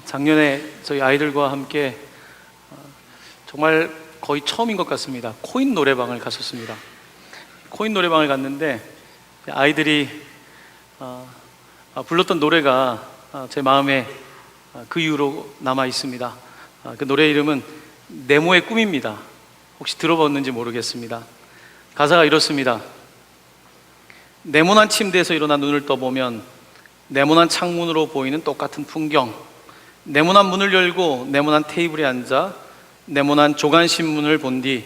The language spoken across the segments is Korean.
작년에 저희 아이들과 함께 정말 거의 처음인 것 같습니다. 코인 노래방을 갔었습니다. 코인 노래방을 갔는데 아이들이 불렀던 노래가 제 마음에 그 이후로 남아 있습니다. 그 노래 이름은 네모의 꿈입니다. 혹시 들어봤는지 모르겠습니다. 가사가 이렇습니다. 네모난 침대에서 일어나 눈을 떠보면 네모난 창문으로 보이는 똑같은 풍경, 네모난 문을 열고 네모난 테이블에 앉아 네모난 조간신문을 본 뒤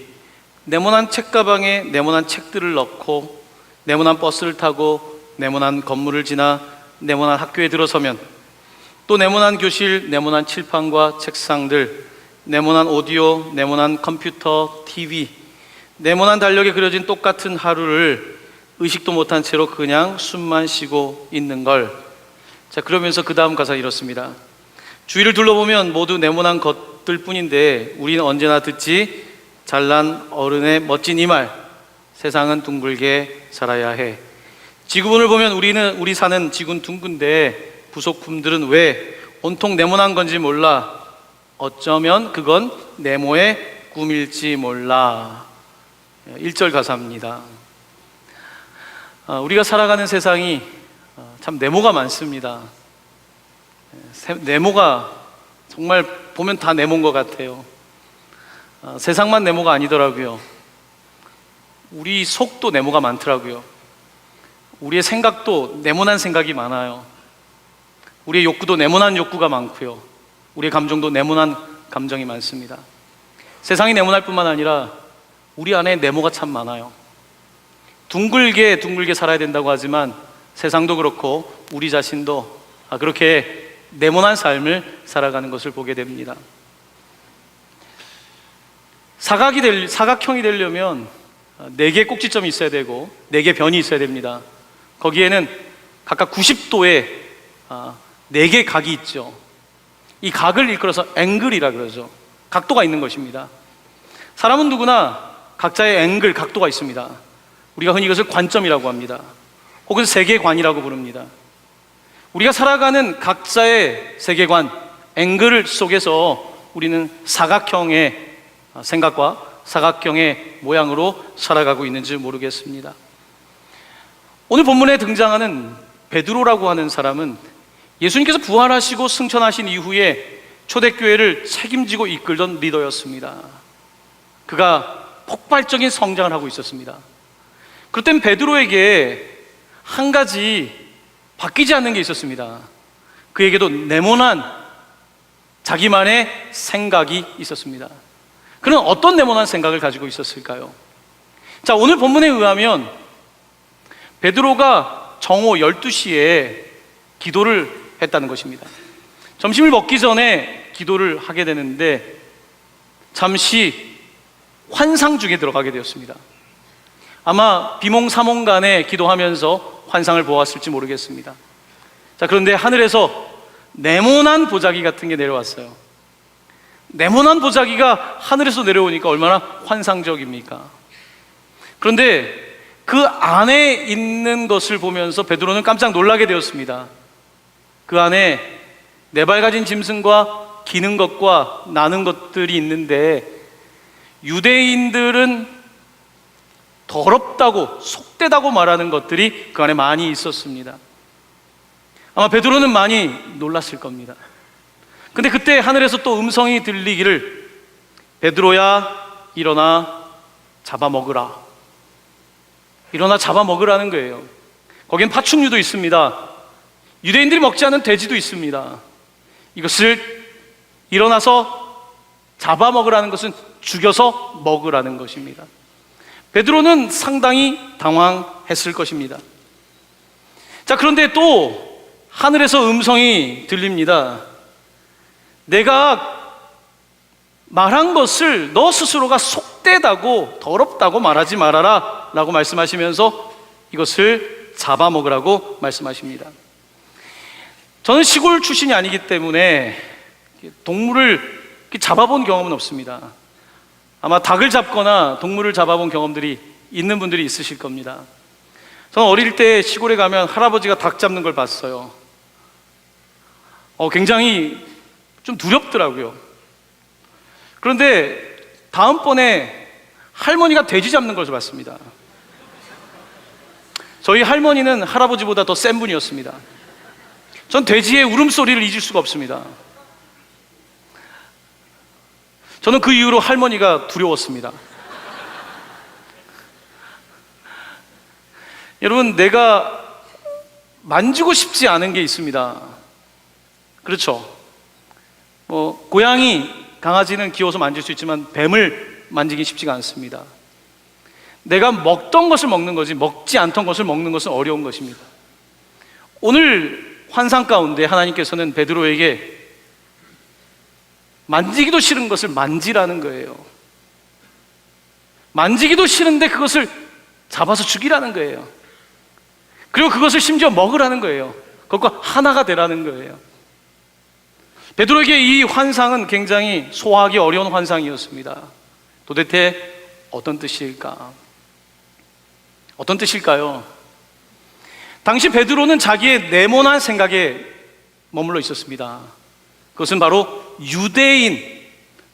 네모난 책가방에 네모난 책들을 넣고 네모난 버스를 타고 네모난 건물을 지나 네모난 학교에 들어서면 또 네모난 교실, 네모난 칠판과 책상들, 네모난 오디오, 네모난 컴퓨터, TV, 네모난 달력에 그려진 똑같은 하루를 의식도 못한 채로 그냥 숨만 쉬고 있는 걸. 자, 그러면서 그 다음 가사 이렇습니다. 주위를 둘러보면 모두 네모난 것들 뿐인데 우리는 언제나 듣지 잘난 어른의 멋진 이 말, 세상은 둥글게 살아야 해. 지구본을 보면 우리 사는 지구는 둥근데 부속품들은 왜 온통 네모난 건지 몰라. 어쩌면 그건 네모의 꿈일지 몰라. 1절 가사입니다. 우리가 살아가는 세상이 참 네모가 많습니다. 네모가 정말 보면 다 네모인 것 같아요. 세상만 네모가 아니더라고요. 우리 속도 네모가 많더라고요. 우리의 생각도 네모난 생각이 많아요. 우리의 욕구도 네모난 욕구가 많고요. 우리의 감정도 네모난 감정이 많습니다. 세상이 네모날 뿐만 아니라 우리 안에 네모가 참 많아요. 둥글게 살아야 된다고 하지만 세상도 그렇고 우리 자신도 그렇게 네모난 삶을 살아가는 것을 보게 됩니다. 사각형이 되려면 4개의 꼭지점이 있어야 되고 4개의 변이 있어야 됩니다. 거기에는 각각 90도의 4개의 각이 있죠. 이 각을 일컬어서 앵글이라 그러죠. 각도가 있는 것입니다. 사람은 누구나 각자의 앵글, 각도가 있습니다. 우리가 흔히 이것을 관점이라고 합니다. 혹은 세계관이라고 부릅니다. 우리가 살아가는 각자의 세계관, 앵글 속에서 우리는 사각형의 생각과 사각형의 모양으로 살아가고 있는지 모르겠습니다. 오늘 본문에 등장하는 베드로라고 하는 사람은 예수님께서 부활하시고 승천하신 이후에 초대교회를 책임지고 이끌던 리더였습니다. 그가 폭발적인 성장을 하고 있었습니다. 그럴 땐 베드로에게 한 가지 바뀌지 않는 게 있었습니다. 그에게도 네모난 자기만의 생각이 있었습니다. 그는 어떤 네모난 생각을 가지고 있었을까요? 자, 오늘 본문에 의하면 베드로가 정오 12시에 기도를 했다는 것입니다. 점심을 먹기 전에 기도를 하게 되는데 잠시 환상 중에 들어가게 되었습니다. 아마 비몽사몽간에 기도하면서 환상을 보았을지 모르겠습니다. 자, 그런데 하늘에서 네모난 보자기 같은 게 내려왔어요. 네모난 보자기가 하늘에서 내려오니까 얼마나 환상적입니까? 그런데 그 안에 있는 것을 보면서 베드로는 깜짝 놀라게 되었습니다. 그 안에 4발 가진 짐승과 기는 것과 나는 것들이 있는데 유대인들은 더럽다고 속되다고 말하는 것들이 그 안에 많이 있었습니다. 아마 베드로는 많이 놀랐을 겁니다. 근데 그때 하늘에서 또 음성이 들리기를 베드로야 일어나 잡아먹으라. 일어나 잡아먹으라는 거예요. 거긴 파충류도 있습니다. 유대인들이 먹지 않는 돼지도 있습니다. 이것을 일어나서 잡아먹으라는 것은 죽여서 먹으라는 것입니다. 베드로는 상당히 당황했을 것입니다. 자, 그런데 또 하늘에서 음성이 들립니다. 내가 말한 것을 너 스스로가 속되다고 더럽다고 말하지 말아라 라고 말씀하시면서 이것을 잡아먹으라고 말씀하십니다. 저는 시골 출신이 아니기 때문에 동물을 잡아본 경험은 없습니다. 아마 닭을 잡거나 동물을 잡아본 경험들이 있는 분들이 있으실 겁니다. 저는 어릴 때 시골에 가면 할아버지가 닭 잡는 걸 봤어요. 굉장히 좀 두렵더라고요. 그런데 다음번에 할머니가 돼지 잡는 것을 봤습니다. 저희 할머니는 할아버지보다 더 센 분이었습니다. 전 돼지의 울음소리를 잊을 수가 없습니다. 저는 그 이후로 할머니가 두려웠습니다. 여러분, 내가 만지고 싶지 않은 게 있습니다. 그렇죠? 고양이, 강아지는 귀여워서 만질 수 있지만 뱀을 만지기 쉽지가 않습니다. 내가 먹던 것을 먹는 거지 먹지 않던 것을 먹는 것은 어려운 것입니다. 오늘 환상 가운데 하나님께서는 베드로에게 만지기도 싫은 것을 만지라는 거예요. 만지기도 싫은데 그것을 잡아서 죽이라는 거예요. 그리고 그것을 심지어 먹으라는 거예요. 그것과 하나가 되라는 거예요. 베드로에게 이 환상은 굉장히 소화하기 어려운 환상이었습니다. 도대체 어떤 뜻일까? 어떤 뜻일까요? 당시 베드로는 자기의 네모난 생각에 머물러 있었습니다. 그것은 바로 유대인,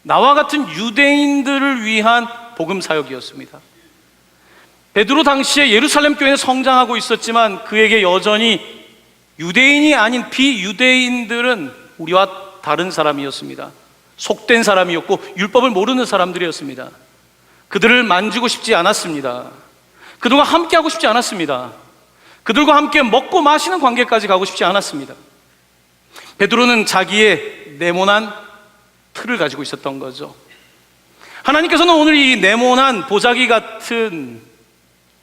나와 같은 유대인들을 위한 복음 사역이었습니다. 베드로 당시에 예루살렘 교회는 성장하고 있었지만 그에게 여전히 유대인이 아닌 비유대인들은 우리와 다른 사람이었습니다. 속된 사람이었고 율법을 모르는 사람들이었습니다. 그들을 만지고 싶지 않았습니다. 그들과 함께하고 싶지 않았습니다. 그들과 함께 먹고 마시는 관계까지 가고 싶지 않았습니다. 베드로는 자기의 네모난 틀을 가지고 있었던 거죠. 하나님께서는 오늘 이 네모난 보자기 같은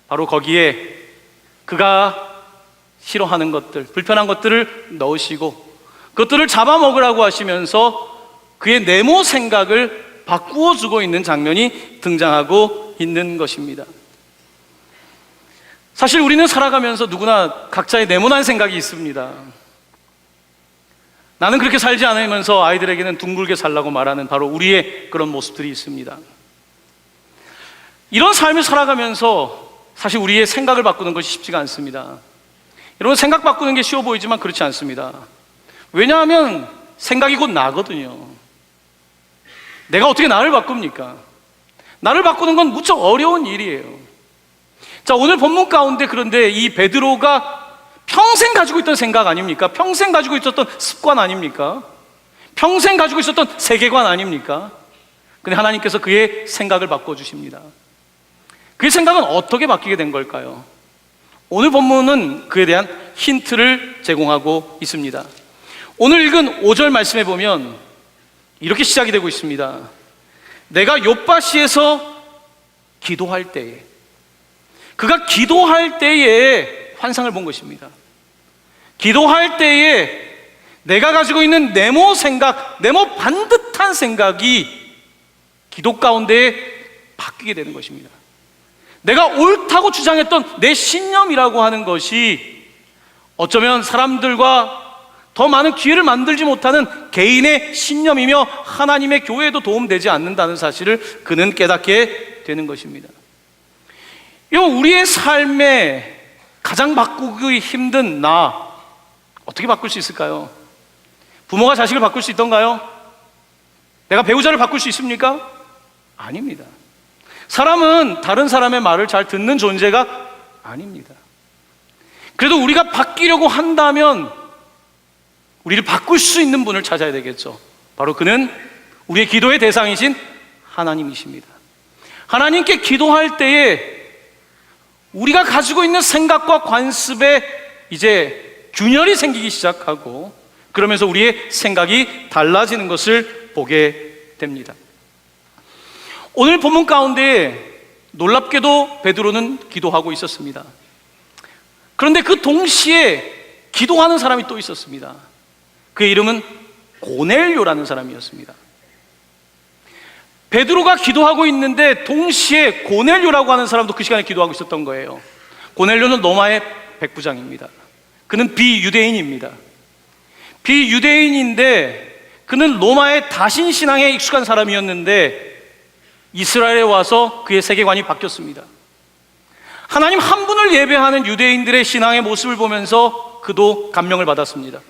바로 거기에 그가 싫어하는 것들, 불편한 것들을 넣으시고 그것들을 잡아먹으라고 하시면서 그의 네모 생각을 바꾸어 주고 있는 장면이 등장하고 있는 것입니다. 사실 우리는 살아가면서 누구나 각자의 네모난 생각이 있습니다. 나는 그렇게 살지 않으면서 아이들에게는 둥글게 살라고 말하는 바로 우리의 그런 모습들이 있습니다. 이런 삶을 살아가면서 사실 우리의 생각을 바꾸는 것이 쉽지가 않습니다. 여러분, 생각 바꾸는 게 쉬워 보이지만 그렇지 않습니다. 왜냐하면 생각이 곧 나거든요. 내가 어떻게 나를 바꿉니까? 나를 바꾸는 건 무척 어려운 일이에요. 자, 오늘 본문 가운데 그런데 이 베드로가 평생 가지고 있던 생각 아닙니까? 평생 가지고 있었던 습관 아닙니까? 평생 가지고 있었던 세계관 아닙니까? 근데 하나님께서 그의 생각을 바꿔주십니다. 그의 생각은 어떻게 바뀌게 된 걸까요? 오늘 본문은 그에 대한 힌트를 제공하고 있습니다. 오늘 읽은 5절 말씀에 보면 이렇게 시작이 되고 있습니다. 내가 욥바시에서 기도할 때에, 그가 기도할 때에 환상을 본 것입니다. 기도할 때에 내가 가지고 있는 네모 생각, 네모 반듯한 생각이 기도 가운데 바뀌게 되는 것입니다. 내가 옳다고 주장했던 내 신념이라고 하는 것이 어쩌면 사람들과 더 많은 기회를 만들지 못하는 개인의 신념이며 하나님의 교회에도 도움되지 않는다는 사실을 그는 깨닫게 되는 것입니다. 우리의 삶에 가장 바꾸기 힘든 나, 어떻게 바꿀 수 있을까요? 부모가 자식을 바꿀 수 있던가요? 내가 배우자를 바꿀 수 있습니까? 아닙니다. 사람은 다른 사람의 말을 잘 듣는 존재가 아닙니다. 그래도 우리가 바뀌려고 한다면 우리를 바꿀 수 있는 분을 찾아야 되겠죠. 바로 그는 우리의 기도의 대상이신 하나님이십니다. 하나님께 기도할 때에 우리가 가지고 있는 생각과 관습에 이제 균열이 생기기 시작하고 그러면서 우리의 생각이 달라지는 것을 보게 됩니다. 오늘 본문 가운데 놀랍게도 베드로는 기도하고 있었습니다. 그런데 그 동시에 기도하는 사람이 또 있었습니다. 그의 이름은 고넬료라는 사람이었습니다. 베드로가 기도하고 있는데 동시에 고넬료라고 하는 사람도 그 시간에 기도하고 있었던 거예요. 고넬료는 로마의 백부장입니다. 그는 비유대인입니다. 비유대인인데 그는 로마의 다신 신앙에 익숙한 사람이었는데 이스라엘에 와서 그의 세계관이 바뀌었습니다. 하나님 한 분을 예배하는 유대인들의 신앙의 모습을 보면서 그도 감명을 받았습니다.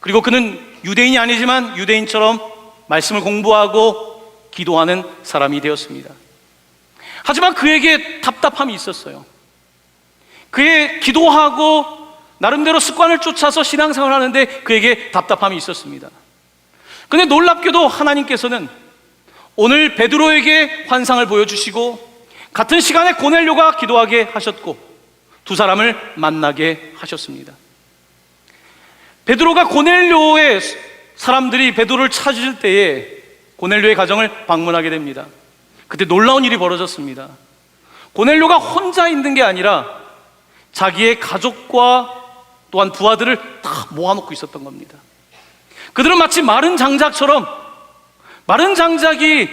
그리고 그는 유대인이 아니지만 유대인처럼 말씀을 공부하고 기도하는 사람이 되었습니다. 하지만 그에게 답답함이 있었어요. 그의 기도하고 나름대로 습관을 쫓아서 신앙생활을 하는데 그에게 답답함이 있었습니다. 그런데 놀랍게도 하나님께서는 오늘 베드로에게 환상을 보여주시고 같은 시간에 고넬료가 기도하게 하셨고 두 사람을 만나게 하셨습니다. 베드로가 고넬료의 사람들이 베드로를 찾을 때에 고넬료의 가정을 방문하게 됩니다. 그때 놀라운 일이 벌어졌습니다. 고넬료가 혼자 있는 게 아니라 자기의 가족과 또한 부하들을 다 모아놓고 있었던 겁니다. 그들은 마치 마른 장작처럼, 마른 장작이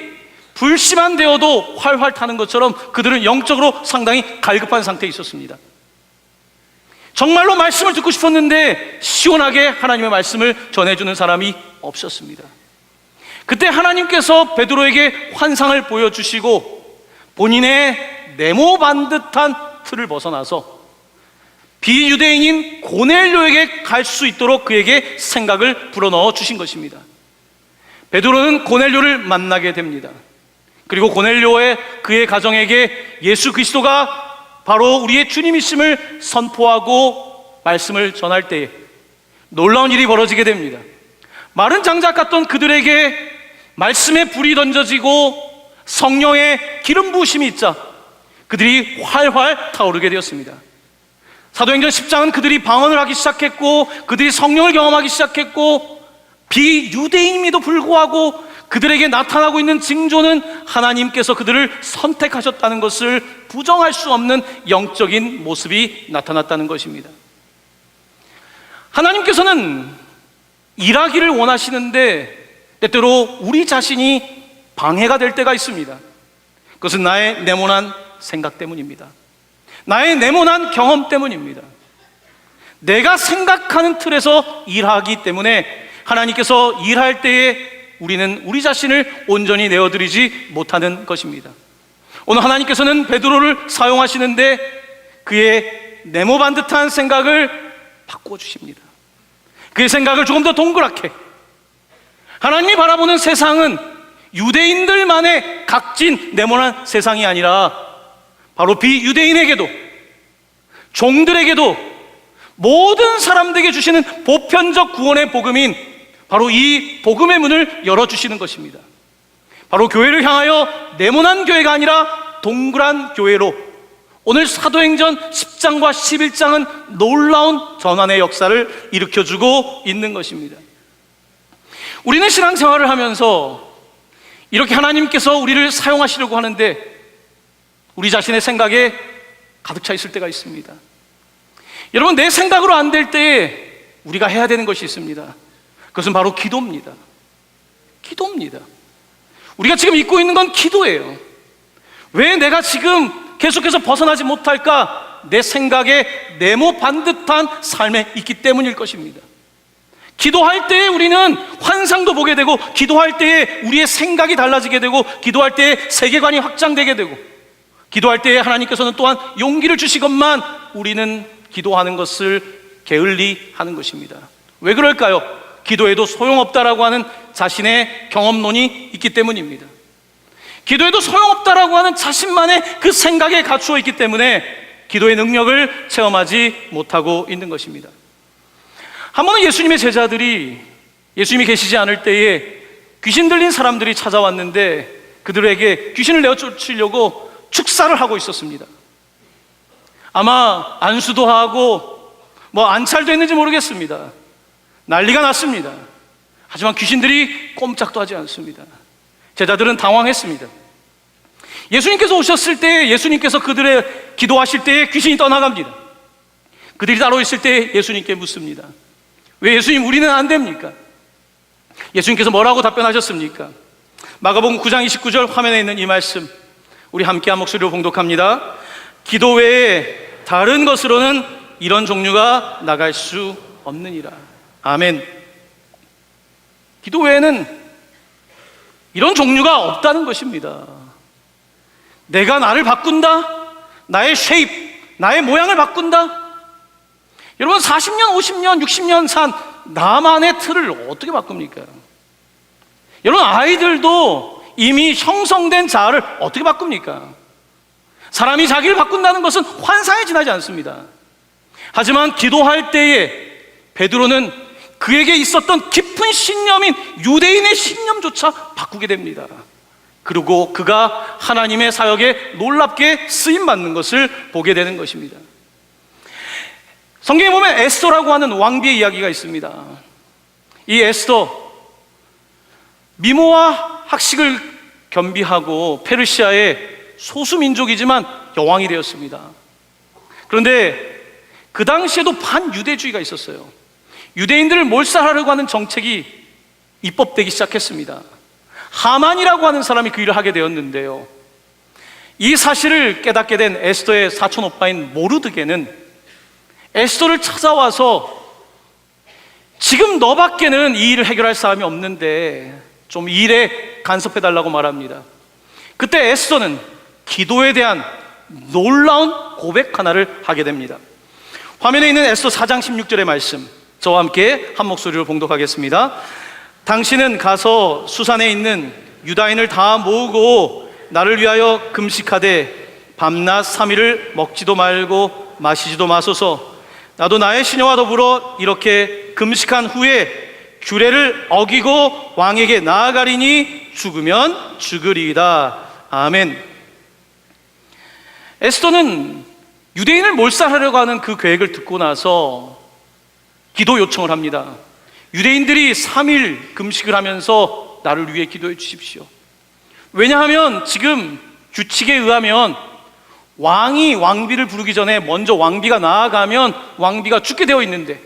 불씨만 되어도 활활 타는 것처럼 그들은 영적으로 상당히 갈급한 상태에 있었습니다. 정말로 말씀을 듣고 싶었는데 시원하게 하나님의 말씀을 전해주는 사람이 없었습니다. 그때 하나님께서 베드로에게 환상을 보여주시고 본인의 네모 반듯한 틀을 벗어나서 비유대인인 고넬료에게 갈 수 있도록 그에게 생각을 불어넣어 주신 것입니다. 베드로는 고넬료를 만나게 됩니다. 그리고 고넬료의 그의 가정에게 예수 그리스도가 바로 우리의 주님이심을 선포하고 말씀을 전할 때에 놀라운 일이 벌어지게 됩니다. 마른 장작 같던 그들에게 말씀의 불이 던져지고 성령의 기름 부으심이 있자 그들이 활활 타오르게 되었습니다. 사도행전 10장은 그들이 방언을 하기 시작했고 그들이 성령을 경험하기 시작했고 비유대인임에도 불구하고 그들에게 나타나고 있는 징조는 하나님께서 그들을 선택하셨다는 것을 부정할 수 없는 영적인 모습이 나타났다는 것입니다. 하나님께서는 일하기를 원하시는데 때때로 우리 자신이 방해가 될 때가 있습니다. 그것은 나의 네모난 생각 때문입니다. 나의 네모난 경험 때문입니다. 내가 생각하는 틀에서 일하기 때문에 하나님께서 일할 때에 우리는 우리 자신을 온전히 내어드리지 못하는 것입니다. 오늘 하나님께서는 베드로를 사용하시는데 그의 네모반 듯한 생각을 바꿔주십니다. 그의 생각을 조금 더 동그랗게, 하나님이 바라보는 세상은 유대인들만의 각진 네모난 세상이 아니라 바로 비유대인에게도, 종들에게도, 모든 사람들에게 주시는 보편적 구원의 복음인 바로 이 복음의 문을 열어주시는 것입니다. 바로 교회를 향하여 네모난 교회가 아니라 동그란 교회로 오늘 사도행전 10장과 11장은 놀라운 전환의 역사를 일으켜주고 있는 것입니다. 우리는 신앙생활을 하면서 이렇게 하나님께서 우리를 사용하시려고 하는데 우리 자신의 생각에 가득 차 있을 때가 있습니다. 여러분, 내 생각으로 안 될 때에 우리가 해야 되는 것이 있습니다. 그것은 바로 기도입니다. 기도입니다. 우리가 지금 잊고 있는 건 기도예요. 왜 내가 지금 계속해서 벗어나지 못할까? 내 생각에 네모 반듯한 삶에 있기 때문일 것입니다. 기도할 때에 우리는 환상도 보게 되고, 기도할 때에 우리의 생각이 달라지게 되고, 기도할 때에 세계관이 확장되게 되고, 기도할 때에 하나님께서는 또한 용기를 주시건만 우리는 기도하는 것을 게을리 하는 것입니다. 왜 그럴까요? 기도해도 소용없다라고 하는 자신의 경험론이 있기 때문입니다. 기도해도 소용없다라고 하는 자신만의 그 생각에 갇혀 있기 때문에 기도의 능력을 체험하지 못하고 있는 것입니다. 한 번은 예수님의 제자들이 예수님이 계시지 않을 때에 귀신 들린 사람들이 찾아왔는데 그들에게 귀신을 내어쫓으려고 축사를 하고 있었습니다. 아마 안수도 하고 안찰도 했는지 모르겠습니다. 난리가 났습니다. 하지만 귀신들이 꼼짝도 하지 않습니다. 제자들은 당황했습니다. 예수님께서 오셨을 때, 예수님께서 그들의 기도하실 때에 귀신이 떠나갑니다. 그들이 따로 있을 때 예수님께 묻습니다. 왜 예수님, 우리는 안 됩니까? 예수님께서 뭐라고 답변하셨습니까? 마가복음 9장 29절 화면에 있는 이 말씀 우리 함께 한 목소리로 봉독합니다. 기도 외에 다른 것으로는 이런 종류가 나갈 수 없느니라. 아멘. 기도 외에는 이런 종류가 없다는 것입니다. 내가 나를 바꾼다, 나의 쉐입, 나의 모양을 바꾼다. 여러분 40년, 50년, 60년 산 나만의 틀을 어떻게 바꿉니까? 여러분 아이들도 이미 형성된 자아를 어떻게 바꿉니까? 사람이 자기를 바꾼다는 것은 환상에 지나지 않습니다. 하지만 기도할 때에 베드로는 그에게 있었던 깊은 신념인 유대인의 신념조차 바꾸게 됩니다. 그리고 그가 하나님의 사역에 놀랍게 쓰임받는 것을 보게 되는 것입니다. 성경에 보면 에스더라고 하는 왕비의 이야기가 있습니다. 이 에스더, 미모와 학식을 겸비하고 페르시아의 소수민족이지만 여왕이 되었습니다. 그런데 그 당시에도 반유대주의가 있었어요. 유대인들을 몰살하려고 하는 정책이 입법되기 시작했습니다. 하만이라고 하는 사람이 그 일을 하게 되었는데요, 이 사실을 깨닫게 된 에스더의 사촌 오빠인 모르드게는 에스더를 찾아와서 지금 너밖에는 이 일을 해결할 사람이 없는데 좀 이 일에 간섭해달라고 말합니다. 그때 에스더는 기도에 대한 놀라운 고백 하나를 하게 됩니다. 화면에 있는 에스더 4장 16절의 말씀, 저와 함께 한 목소리로 봉독하겠습니다. 당신은 가서 수산에 있는 유다인을 다 모으고 나를 위하여 금식하되 밤낮 3일을 먹지도 말고 마시지도 마소서. 나도 나의 시녀와 더불어 이렇게 금식한 후에 규례를 어기고 왕에게 나아가리니 죽으면 죽으리이다. 아멘. 에스더는 유대인을 몰살하려고 하는 그 계획을 듣고 나서 기도 요청을 합니다. 유대인들이 3일 금식을 하면서 나를 위해 기도해 주십시오. 왜냐하면 지금 규칙에 의하면 왕이 왕비를 부르기 전에 먼저 왕비가 나아가면 왕비가 죽게 되어 있는데,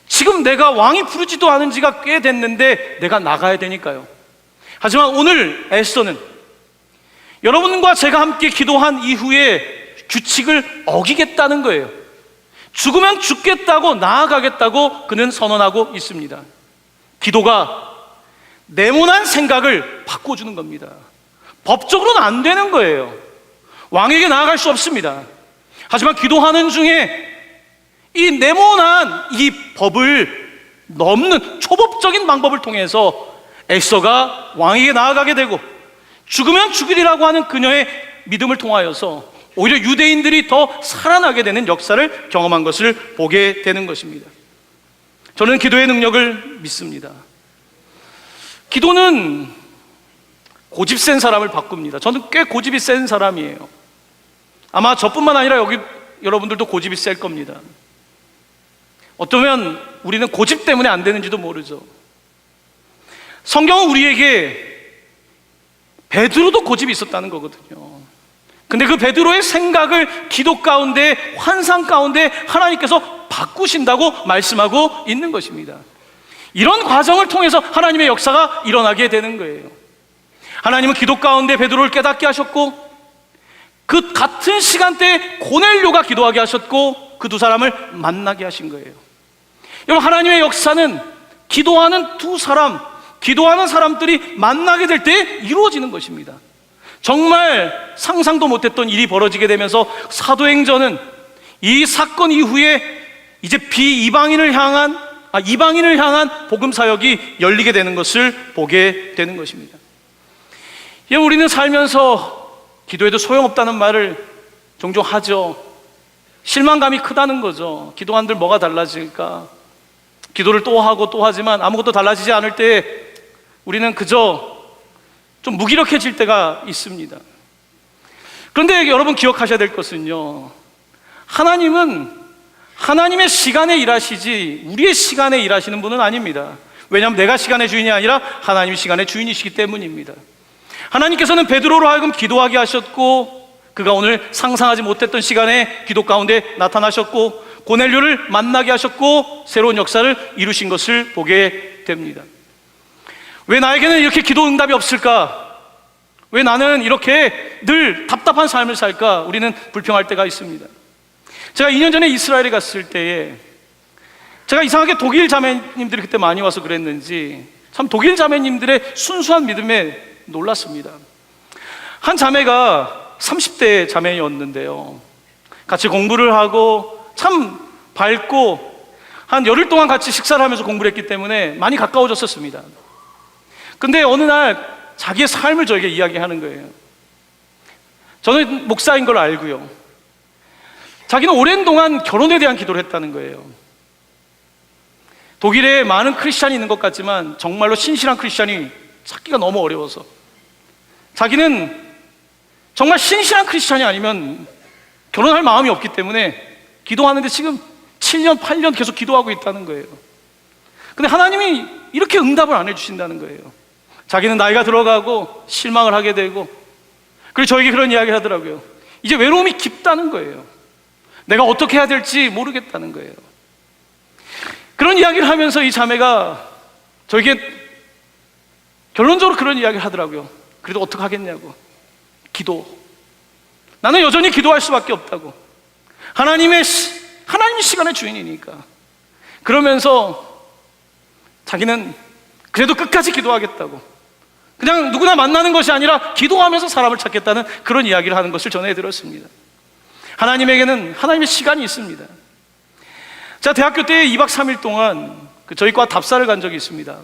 지금 내가 왕이 부르지도 않은 지가 꽤 됐는데 내가 나가야 되니까요. 하지만 오늘 에스더는 여러분과 제가 함께 기도한 이후에 규칙을 어기겠다는 거예요. 죽으면 죽겠다고, 나아가겠다고 그는 선언하고 있습니다. 기도가 네모난 생각을 바꿔주는 겁니다. 법적으로는 안 되는 거예요. 왕에게 나아갈 수 없습니다. 하지만 기도하는 중에 이 네모난 이 법을 넘는 초법적인 방법을 통해서 에스더가 왕에게 나아가게 되고, 죽으면 죽으리라고 하는 그녀의 믿음을 통하여서 오히려 유대인들이 더 살아나게 되는 역사를 경험한 것을 보게 되는 것입니다. 저는 기도의 능력을 믿습니다. 기도는 고집 센 사람을 바꿉니다. 저는 꽤 고집이 센 사람이에요. 아마 저뿐만 아니라 여기 여러분들도 고집이 셀 겁니다. 어쩌면 우리는 고집 때문에 안 되는지도 모르죠. 성경은 우리에게 베드로도 고집이 있었다는 거거든요. 근데 그 베드로의 생각을 기도 가운데, 환상 가운데 하나님께서 바꾸신다고 말씀하고 있는 것입니다. 이런 과정을 통해서 하나님의 역사가 일어나게 되는 거예요. 하나님은 기도 가운데 베드로를 깨닫게 하셨고, 그 같은 시간대에 고넬료가 기도하게 하셨고, 그 두 사람을 만나게 하신 거예요. 여러분, 하나님의 역사는 기도하는 두 사람, 기도하는 사람들이 만나게 될 때 이루어지는 것입니다. 정말 상상도 못했던 일이 벌어지게 되면서 사도행전은 이 사건 이후에 이제 이방인을 향한 복음 사역이 열리게 되는 것을 보게 되는 것입니다. 우리는 살면서 기도해도 소용없다는 말을 종종 하죠. 실망감이 크다는 거죠. 기도한들 뭐가 달라질까? 기도를 또 하고 또 하지만 아무것도 달라지지 않을 때 우리는 그저 좀 무기력해질 때가 있습니다. 그런데 여러분 기억하셔야 될 것은요, 하나님은 하나님의 시간에 일하시지 우리의 시간에 일하시는 분은 아닙니다. 왜냐하면 내가 시간의 주인이 아니라 하나님이 시간의 주인이시기 때문입니다. 하나님께서는 베드로로 하여금 기도하게 하셨고, 그가 오늘 상상하지 못했던 시간에 기도 가운데 나타나셨고, 고넬료를 만나게 하셨고, 새로운 역사를 이루신 것을 보게 됩니다. 왜 나에게는 이렇게 기도 응답이 없을까? 왜 나는 이렇게 늘 답답한 삶을 살까? 우리는 불평할 때가 있습니다. 제가 2년 전에 이스라엘에 갔을 때에 제가 이상하게 독일 자매님들이 그때 많이 와서 그랬는지 참 독일 자매님들의 순수한 믿음에 놀랐습니다. 한 자매가 30대 자매였는데요, 같이 공부를 하고 참 밝고 한 열흘 동안 같이 식사를 하면서 공부를 했기 때문에 많이 가까워졌었습니다. 근데 어느 날 자기의 삶을 저에게 이야기하는 거예요. 저는 목사인 걸 알고요. 자기는 오랜 동안 결혼에 대한 기도를 했다는 거예요. 독일에 많은 크리스찬이 있는 것 같지만 정말로 신실한 크리스찬이 찾기가 너무 어려워서 자기는 정말 신실한 크리스찬이 아니면 결혼할 마음이 없기 때문에 기도하는데 지금 7년, 8년 계속 기도하고 있다는 거예요. 근데 하나님이 이렇게 응답을 안 해주신다는 거예요. 자기는 나이가 들어가고 실망을 하게 되고, 그리고 저에게 그런 이야기를 하더라고요. 이제 외로움이 깊다는 거예요. 내가 어떻게 해야 될지 모르겠다는 거예요. 그런 이야기를 하면서 이 자매가 저에게 결론적으로 그런 이야기를 하더라고요. 그래도 어떡하겠냐고. 기도. 나는 여전히 기도할 수밖에 없다고. 하나님이 시간의 주인이니까. 그러면서 자기는 그래도 끝까지 기도하겠다고. 그냥 누구나 만나는 것이 아니라 기도하면서 사람을 찾겠다는 그런 이야기를 하는 것을 전해 들었습니다. 하나님에게는 하나님의 시간이 있습니다. 제가 대학교 때 2박 3일 동안 저희 과 답사를 간 적이 있습니다.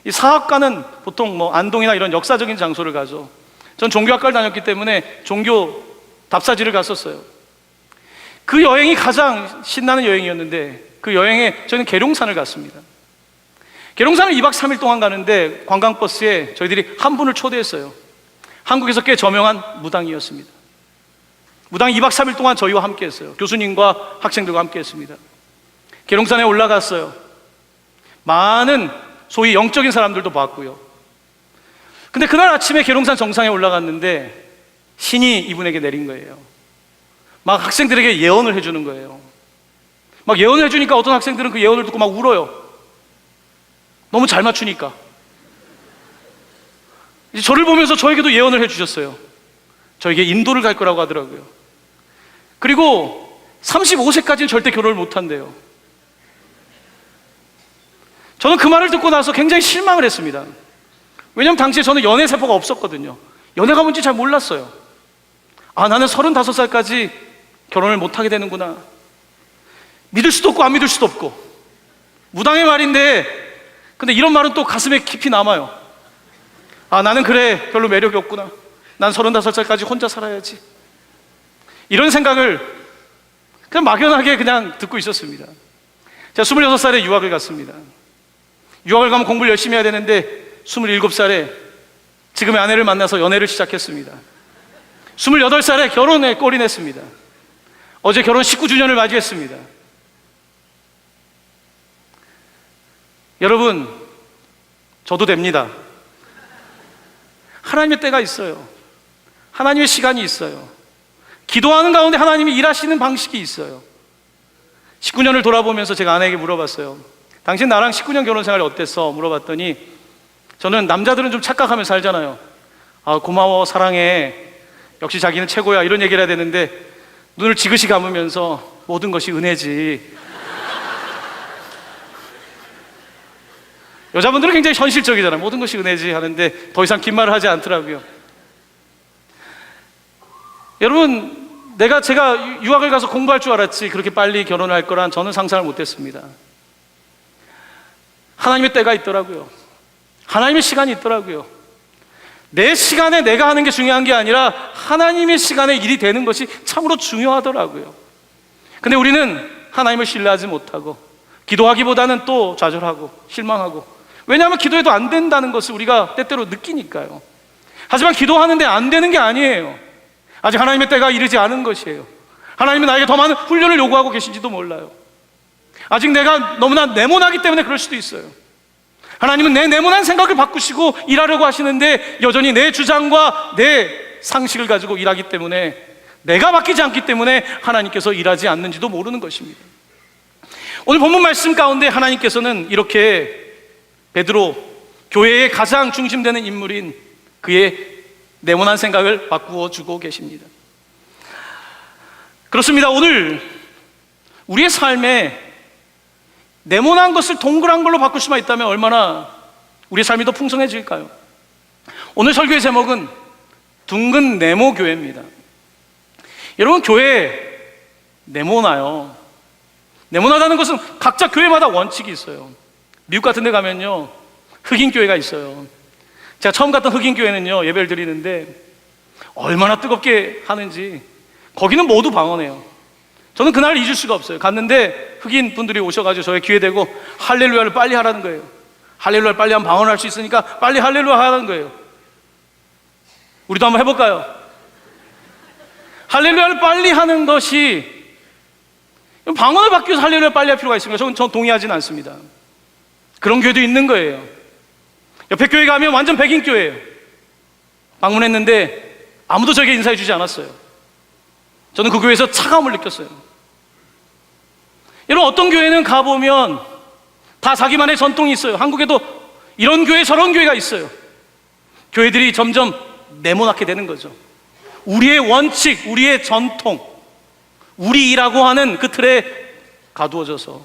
이 사학과는 보통 안동이나 이런 역사적인 장소를 가죠. 전 종교학과를 다녔기 때문에 종교 답사지를 갔었어요. 그 여행이 가장 신나는 여행이었는데 그 여행에 저희는 계룡산을 갔습니다. 계룡산을 2박 3일 동안 가는데 관광버스에 저희들이 한 분을 초대했어요. 한국에서 꽤 저명한 무당이었습니다. 무당이 2박 3일 동안 저희와 함께 했어요. 교수님과 학생들과 함께 했습니다. 계룡산에 올라갔어요. 많은 소위 영적인 사람들도 봤고요. 근데 그날 아침에 계룡산 정상에 올라갔는데 신이 이분에게 내린 거예요. 막 학생들에게 예언을 해주는 거예요. 막 예언을 해주니까 어떤 학생들은 그 예언을 듣고 막 울어요. 너무 잘 맞추니까. 이제 저를 보면서 저에게도 예언을 해주셨어요. 저에게 인도를 갈 거라고 하더라고요. 그리고 35세까지는 절대 결혼을 못 한대요. 저는 그 말을 듣고 나서 굉장히 실망을 했습니다. 왜냐하면 당시에 저는 연애 세포가 없었거든요. 연애가 뭔지 잘 몰랐어요. 아, 나는 35살까지 결혼을 못 하게 되는구나. 믿을 수도 없고 안 믿을 수도 없고. 무당의 말인데 근데 이런 말은 또 가슴에 깊이 남아요. 아, 나는 그래, 별로 매력이 없구나. 난 35살까지 혼자 살아야지. 이런 생각을 그냥 막연하게 그냥 듣고 있었습니다. 제가 26살에 유학을 갔습니다. 유학을 가면 공부를 열심히 해야 되는데 27살에 지금의 아내를 만나서 연애를 시작했습니다. 28살에 결혼에 골인했습니다. 어제 결혼 19주년을 맞이했습니다. 여러분, 저도 됩니다. 하나님의 때가 있어요. 하나님의 시간이 있어요. 기도하는 가운데 하나님이 일하시는 방식이 있어요. 19년을 돌아보면서 제가 아내에게 물어봤어요. 당신 나랑 19년 결혼 생활이 어땠어? 물어봤더니 저는 남자들은 좀 착각하며 살잖아요. 아, 고마워, 사랑해, 역시 자기는 최고야, 이런 얘기를 해야 되는데 눈을 지그시 감으면서 모든 것이 은혜지. 여자분들은 굉장히 현실적이잖아요. 모든 것이 은혜지 하는데 더 이상 긴 말을 하지 않더라고요. 여러분, 제가 유학을 가서 공부할 줄 알았지 그렇게 빨리 결혼을 할 거란 저는 상상을 못했습니다. 하나님의 때가 있더라고요. 하나님의 시간이 있더라고요. 내 시간에 내가 하는 게 중요한 게 아니라 하나님의 시간에 일이 되는 것이 참으로 중요하더라고요. 근데 우리는 하나님을 신뢰하지 못하고 기도하기보다는 또 좌절하고 실망하고, 왜냐하면 기도해도 안 된다는 것을 우리가 때때로 느끼니까요. 하지만 기도하는데 안 되는 게 아니에요. 아직 하나님의 때가 이르지 않은 것이에요. 하나님은 나에게 더 많은 훈련을 요구하고 계신지도 몰라요. 아직 내가 너무나 네모나기 때문에 그럴 수도 있어요. 하나님은 내 네모난 생각을 바꾸시고 일하려고 하시는데 여전히 내 주장과 내 상식을 가지고 일하기 때문에, 내가 바뀌지 않기 때문에 하나님께서 일하지 않는지도 모르는 것입니다. 오늘 본문 말씀 가운데 하나님께서는 이렇게 베드로, 교회의 가장 중심되는 인물인 그의 네모난 생각을 바꾸어 주고 계십니다. 그렇습니다. 오늘 우리의 삶에 네모난 것을 동그란 걸로 바꿀 수만 있다면 얼마나 우리의 삶이 더 풍성해질까요? 오늘 설교의 제목은 둥근 네모 교회입니다. 여러분, 교회 네모나요. 네모나다는 것은 각자 교회마다 원칙이 있어요. 미국 같은 데 가면요, 흑인 교회가 있어요. 제가 처음 갔던 흑인 교회는요, 예배를 드리는데 얼마나 뜨겁게 하는지 거기는 모두 방언해요. 저는 그날 잊을 수가 없어요. 갔는데 흑인 분들이 오셔가지고 저의 귀에 대고 할렐루야를 빨리 하라는 거예요. 할렐루야를 빨리 하면 방언을 할 수 있으니까 빨리 할렐루야 하라는 거예요. 우리도 한번 해볼까요? 할렐루야를 빨리 하는 것이, 방언을 받기 위해서 할렐루야 빨리 할 필요가 있습니까? 전 동의하지는 않습니다. 그런 교회도 있는 거예요. 옆에 교회 가면 완전 백인 교회예요. 방문했는데 아무도 저에게 인사해 주지 않았어요. 저는 그 교회에서 차가움을 느꼈어요. 여러분, 어떤 교회는 가보면 다 자기만의 전통이 있어요. 한국에도 이런 교회 저런 교회가 있어요. 교회들이 점점 네모나게 되는 거죠. 우리의 원칙, 우리의 전통, 우리라고 하는 그 틀에 가두어져서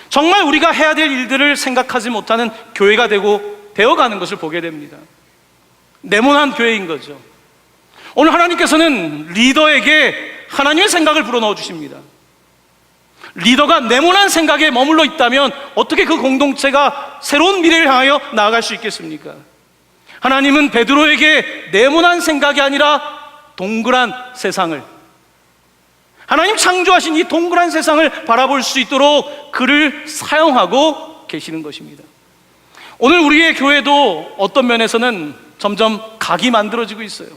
정말 우리가 해야 될 일들을 생각하지 못하는 교회가 되어가는 것을 보게 됩니다. 네모난 교회인 거죠. 오늘 하나님께서는 리더에게 하나님의 생각을 불어넣어 주십니다. 리더가 네모난 생각에 머물러 있다면 어떻게 그 공동체가 새로운 미래를 향하여 나아갈 수 있겠습니까? 하나님은 베드로에게 네모난 생각이 아니라 동그란 세상을, 하나님 창조하신 이 동그란 세상을 바라볼 수 있도록 그를 사용하고 계시는 것입니다. 오늘 우리의 교회도 어떤 면에서는 점점 각이 만들어지고 있어요.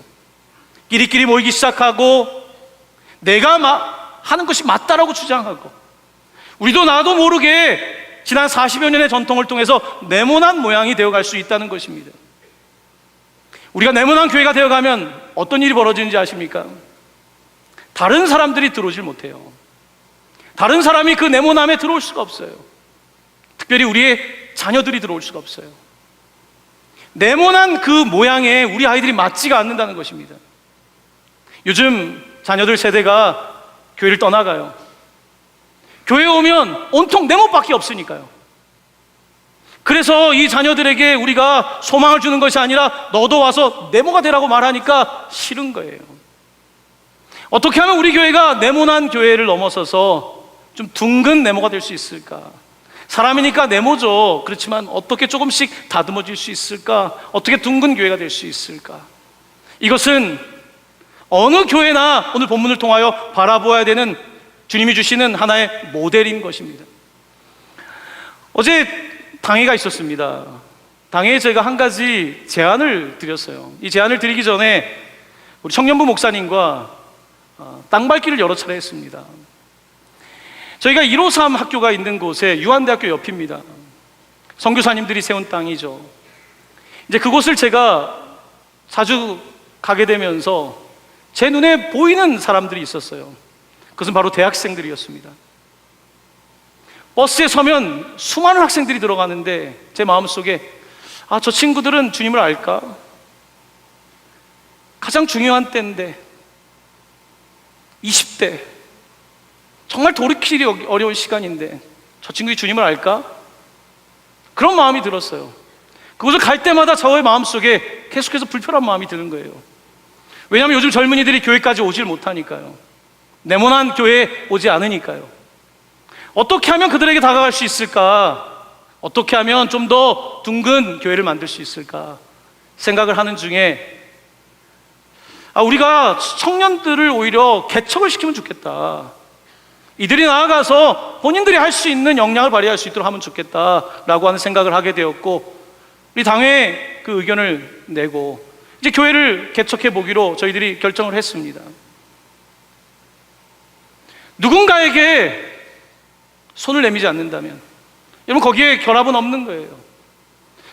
끼리끼리 모이기 시작하고 내가 하는 것이 맞다라고 주장하고, 우리도 나도 모르게 지난 40여 년의 전통을 통해서 네모난 모양이 되어갈 수 있다는 것입니다. 우리가 네모난 교회가 되어가면 어떤 일이 벌어지는지 아십니까? 다른 사람들이 들어오질 못해요. 다른 사람이 그 네모남에 들어올 수가 없어요. 특별히 우리의 자녀들이 들어올 수가 없어요. 네모난 그 모양에 우리 아이들이 맞지가 않는다는 것입니다. 요즘 자녀들 세대가 교회를 떠나가요. 교회에 오면 온통 네모밖에 없으니까요. 그래서 이 자녀들에게 우리가 소망을 주는 것이 아니라 너도 와서 네모가 되라고 말하니까 싫은 거예요. 어떻게 하면 우리 교회가 네모난 교회를 넘어서서 좀 둥근 네모가 될 수 있을까? 사람이니까 네모죠. 그렇지만 어떻게 조금씩 다듬어질 수 있을까? 어떻게 둥근 교회가 될 수 있을까? 이것은 어느 교회나 오늘 본문을 통하여 바라보아야 되는 주님이 주시는 하나의 모델인 것입니다. 어제 당회가 있었습니다. 당회에 저희가 한 가지 제안을 드렸어요. 이 제안을 드리기 전에 우리 청년부 목사님과 땅밟기를 여러 차례 했습니다. 저희가 153 학교가 있는 곳에 유한대학교 옆입니다. 선교사님들이 세운 땅이죠. 이제 그곳을 제가 자주 가게 되면서 제 눈에 보이는 사람들이 있었어요. 그것은 바로 대학생들이었습니다. 버스에 서면 수많은 학생들이 들어가는데 제 마음속에 저 친구들은 주님을 알까? 가장 중요한 때인데 20대 정말 돌이키기 어려운 시간인데 저 친구들이 주님을 알까? 그런 마음이 들었어요. 그곳을 갈 때마다 저의 마음속에 계속해서 불편한 마음이 드는 거예요. 왜냐하면 요즘 젊은이들이 교회까지 오질 못하니까요. 네모난 교회에 오지 않으니까요. 어떻게 하면 그들에게 다가갈 수 있을까? 어떻게 하면 좀 더 둥근 교회를 만들 수 있을까? 생각을 하는 중에 우리가 청년들을 오히려 개척을 시키면 좋겠다. 이들이 나아가서 본인들이 할 수 있는 역량을 발휘할 수 있도록 하면 좋겠다라고 하는 생각을 하게 되었고, 우리 당회에 그 의견을 내고 이제 교회를 개척해 보기로 저희들이 결정을 했습니다. 누군가에게 손을 내밀지 않는다면 여러분 거기에 결합은 없는 거예요.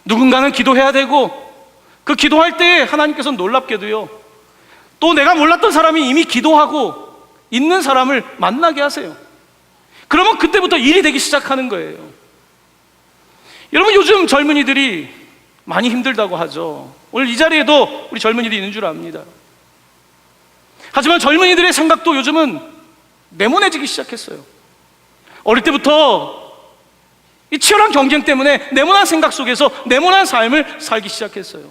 누군가는 기도해야 되고 그 기도할 때 하나님께서는 놀랍게도요, 또 내가 몰랐던 사람이 이미 기도하고 있는 사람을 만나게 하세요. 그러면 그때부터 일이 되기 시작하는 거예요. 여러분 요즘 젊은이들이 많이 힘들다고 하죠. 오늘 이 자리에도 우리 젊은이들이 있는 줄 압니다. 하지만 젊은이들의 생각도 요즘은 네모내지기 시작했어요. 어릴 때부터 이 치열한 경쟁 때문에 네모난 생각 속에서 네모난 삶을 살기 시작했어요.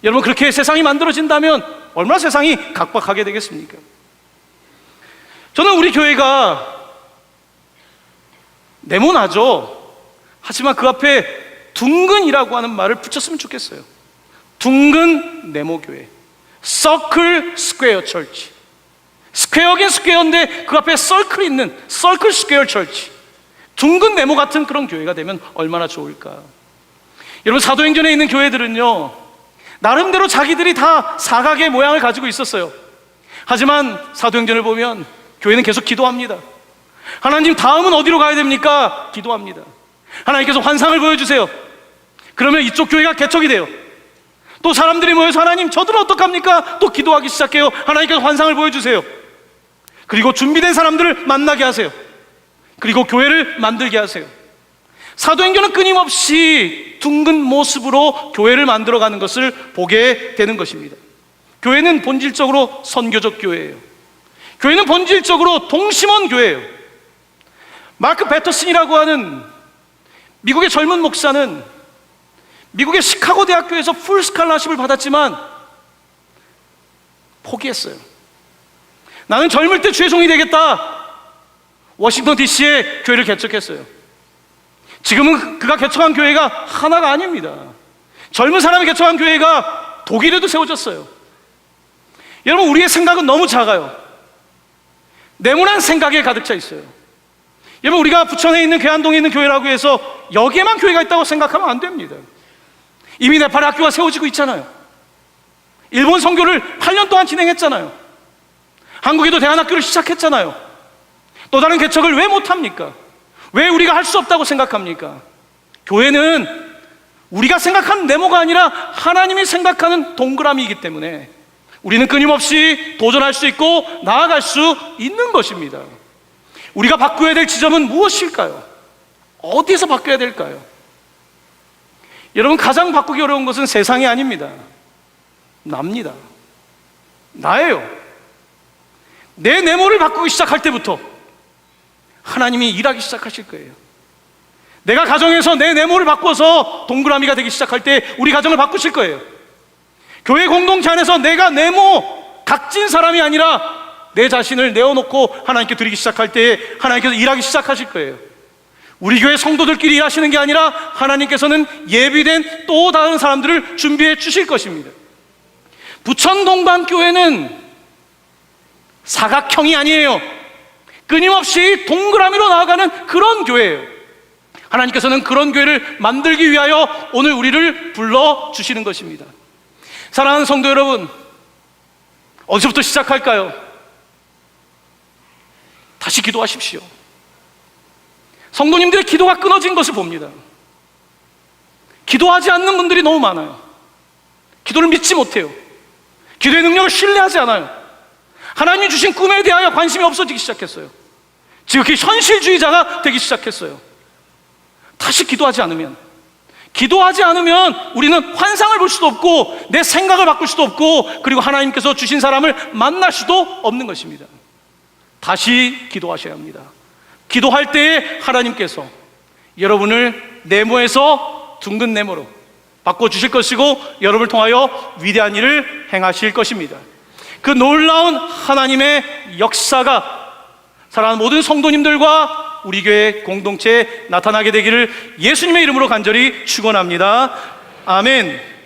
여러분 그렇게 세상이 만들어진다면 얼마나 세상이 각박하게 되겠습니까? 저는 우리 교회가 네모나죠. 하지만 그 앞에 둥근이라고 하는 말을 붙였으면 좋겠어요. 둥근 네모교회, Circle Square Church. 스퀘어긴 스퀘어인데 그 앞에 서클이 있는 Circle Square Church, 둥근 네모 같은 그런 교회가 되면 얼마나 좋을까. 여러분, 사도행전에 있는 교회들은요, 나름대로 자기들이 다 사각의 모양을 가지고 있었어요. 하지만 사도행전을 보면 교회는 계속 기도합니다. 하나님, 다음은 어디로 가야 됩니까? 기도합니다. 하나님께서 환상을 보여주세요. 그러면 이쪽 교회가 개척이 돼요. 또 사람들이 모여서 하나님, 저들은 어떡합니까? 또 기도하기 시작해요. 하나님께서 환상을 보여주세요. 그리고 준비된 사람들을 만나게 하세요. 그리고 교회를 만들게 하세요. 사도행전은 끊임없이 둥근 모습으로 교회를 만들어가는 것을 보게 되는 것입니다. 교회는 본질적으로 선교적 교회예요. 교회는 본질적으로 동심원 교회예요. 마크 배터슨이라고 하는 미국의 젊은 목사는 미국의 시카고 대학교에서 풀 스칼라십을 받았지만 포기했어요. 나는 젊을 때 주의 종이 되겠다. 워싱턴 DC에 교회를 개척했어요. 지금은 그가 개척한 교회가 하나가 아닙니다. 젊은 사람이 개척한 교회가 독일에도 세워졌어요. 여러분, 우리의 생각은 너무 작아요. 네모난 생각에 가득 차 있어요. 여러분, 우리가 부천에 있는 계안동에 있는 교회라고 해서 여기에만 교회가 있다고 생각하면 안 됩니다. 이미 네팔에 학교가 세워지고 있잖아요. 일본 선교를 8년 동안 진행했잖아요. 한국에도 대안학교를 시작했잖아요. 또 다른 개척을 왜 못합니까? 왜 우리가 할 수 없다고 생각합니까? 교회는 우리가 생각하는 네모가 아니라 하나님이 생각하는 동그라미이기 때문에 우리는 끊임없이 도전할 수 있고 나아갈 수 있는 것입니다. 우리가 바꾸어야 될 지점은 무엇일까요? 어디에서 바뀌어야 될까요? 여러분, 가장 바꾸기 어려운 것은 세상이 아닙니다. 납니다. 나예요. 내 네모를 바꾸기 시작할 때부터 하나님이 일하기 시작하실 거예요. 내가 가정에서 내 네모를 바꿔서 동그라미가 되기 시작할 때 우리 가정을 바꾸실 거예요. 교회 공동체 안에서 내가 네모 각진 사람이 아니라 내 자신을 내어놓고 하나님께 드리기 시작할 때 하나님께서 일하기 시작하실 거예요. 우리 교회 성도들끼리 일하시는 게 아니라 하나님께서는 예비된 또 다른 사람들을 준비해 주실 것입니다. 부천 동반교회는 사각형이 아니에요. 끊임없이 동그라미로 나아가는 그런 교회예요. 하나님께서는 그런 교회를 만들기 위하여 오늘 우리를 불러주시는 것입니다. 사랑하는 성도 여러분, 어디서부터 시작할까요? 다시 기도하십시오. 성도님들의 기도가 끊어진 것을 봅니다. 기도하지 않는 분들이 너무 많아요. 기도를 믿지 못해요. 기도의 능력을 신뢰하지 않아요. 하나님이 주신 꿈에 대하여 관심이 없어지기 시작했어요. 지극히 현실주의자가 되기 시작했어요. 다시 기도하지 않으면 우리는 환상을 볼 수도 없고 내 생각을 바꿀 수도 없고 그리고 하나님께서 주신 사람을 만날 수도 없는 것입니다. 다시 기도하셔야 합니다. 기도할 때에 하나님께서 여러분을 네모에서 둥근 네모로 바꿔주실 것이고 여러분을 통하여 위대한 일을 행하실 것입니다. 그 놀라운 하나님의 역사가 사랑하는 모든 성도님들과 우리 교회 공동체에 나타나게 되기를 예수님의 이름으로 간절히 축원합니다. 아멘.